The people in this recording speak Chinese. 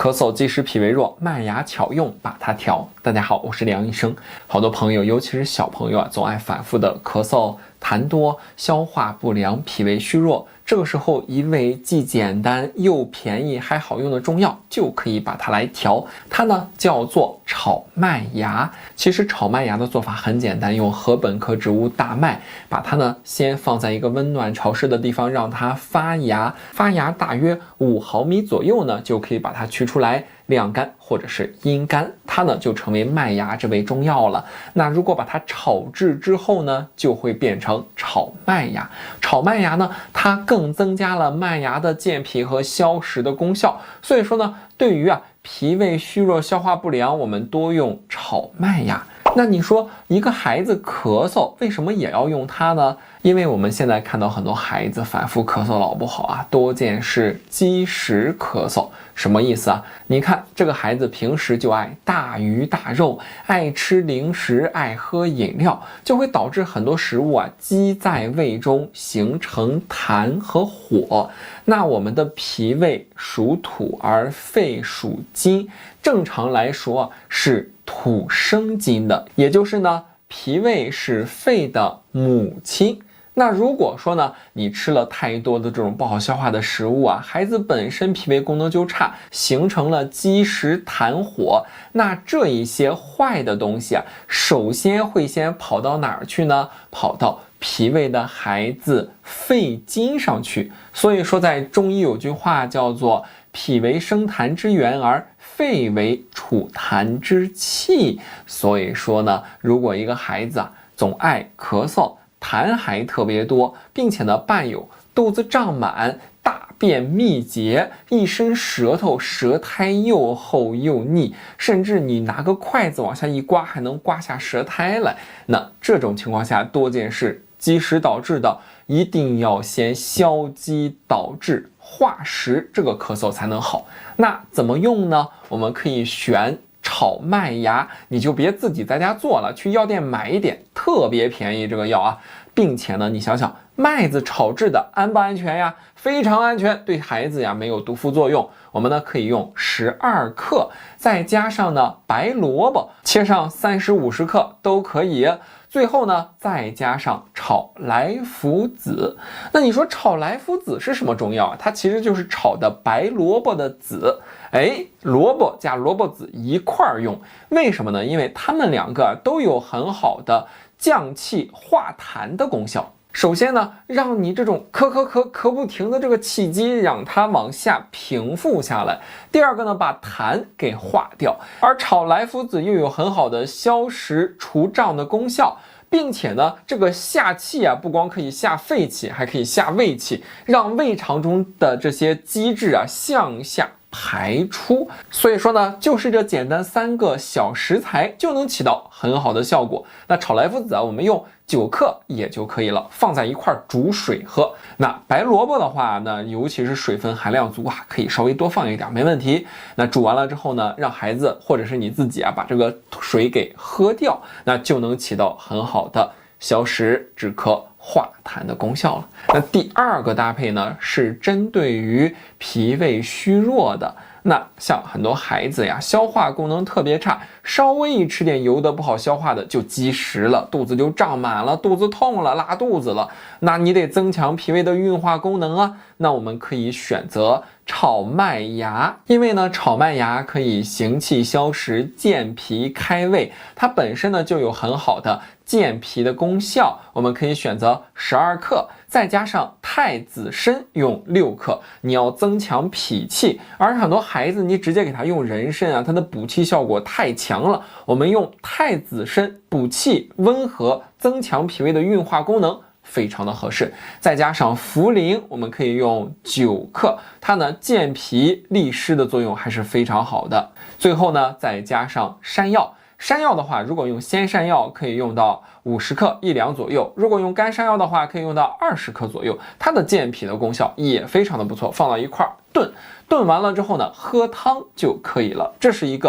咳嗽积食脾胃弱，麦芽巧用，把它调。大家好，我是梁医生。好多朋友，尤其是小朋友啊，总爱反复的咳嗽、痰多、消化不良、脾胃虚弱。这个时候，一味既简单又便宜还好用的中药就可以把它来调。它呢叫做炒麦芽。其实炒麦芽的做法很简单，用禾本科植物大麦，把它呢先放在一个温暖潮湿的地方，让它发芽。发芽大约5毫米左右呢，就可以把它取出来晾干或者是阴干，它呢就成为麦芽这味中药了。那如果把它炒制之后呢，就会变成炒麦芽。炒麦芽呢，它更增加了麦芽的健脾和消食的功效。所以说呢，对于脾胃虚弱、消化不良，我们多用炒麦芽。那你说一个孩子咳嗽，为什么也要用它呢？因为我们现在看到很多孩子反复咳嗽老不好啊，多见是积食咳嗽。什么意思啊？你看这个孩子平时就爱大鱼大肉，爱吃零食，爱喝饮料，就会导致很多食物积在胃中，形成痰和火。那我们的脾胃属土，而肺属金，正常来说是土生金的，也就是呢，脾胃是肺的母亲。那如果说呢，你吃了太多的这种不好消化的食物孩子本身脾胃功能就差，形成了积食痰火，那这一些坏的东西首先会先跑到哪儿去呢？跑到脾胃的孩子肺经上去。所以说在中医有句话叫做脾为生痰之源，而肺为储痰之器。所以说呢，如果一个孩子总爱咳嗽，痰还特别多，并且呢伴有肚子胀满、大便秘结、一伸舌头，舌苔又厚又腻，甚至你拿个筷子往下一刮，还能刮下舌苔来。那这种情况下，多见是积食导致的，一定要先消积导致化食，这个咳嗽才能好。那怎么用呢？我们可以选炒麦芽，你就别自己在家做了，去药店买一点，特别便宜这个药并且呢，你想想麦子炒制的安不安全呀？非常安全，对孩子没有毒副作用。我们呢可以用12克，再加上呢白萝卜，切上30-50克都可以。最后呢再加上炒莱菔子。那你说炒莱菔子是什么中药它其实就是炒的白萝卜的籽。萝卜加萝卜籽一块儿用，为什么呢？因为它们两个都有很好的降气化痰的功效。首先呢，让你这种咳不停的这个气机，让它往下平复下来。第二个呢，把痰给化掉。而炒莱菔子又有很好的消食除胀的功效，并且呢，这个下气不光可以下肺气，还可以下胃气，让胃肠中的这些积滞向下排出。所以说呢，就是这简单3个小食材就能起到很好的效果。那炒莱菔子我们用9克也就可以了，放在一块煮水喝。那白萝卜的话呢，尤其是水分含量足可以稍微多放一点，没问题。那煮完了之后呢，让孩子或者是你自己把这个水给喝掉，那就能起到很好的消食止咳化痰的功效了。那第2个搭配呢，是针对于脾胃虚弱的。那像很多孩子消化功能特别差，稍微一吃点油的不好消化的就积食了，肚子就胀满了，肚子痛了，拉肚子了。那你得增强脾胃的运化功能那我们可以选择炒麦芽，因为呢炒麦芽可以行气消食、健脾开胃，它本身呢就有很好的健脾的功效。我们可以选择12克，再加上太子参用6克，你要增强脾气。而很多孩子你直接给他用人参它的补气效果太强了，我们用太子参补气温和，增强脾胃的运化功能，非常的合适。再加上茯苓，我们可以用9克，它呢健脾利湿的作用还是非常好的。最后呢再加上山药。山药的话，如果用鲜山药可以用到50克1两左右，如果用干山药的话可以用到20克左右，它的健脾的功效也非常的不错。放到一块炖完了之后呢，喝汤就可以了。这是一个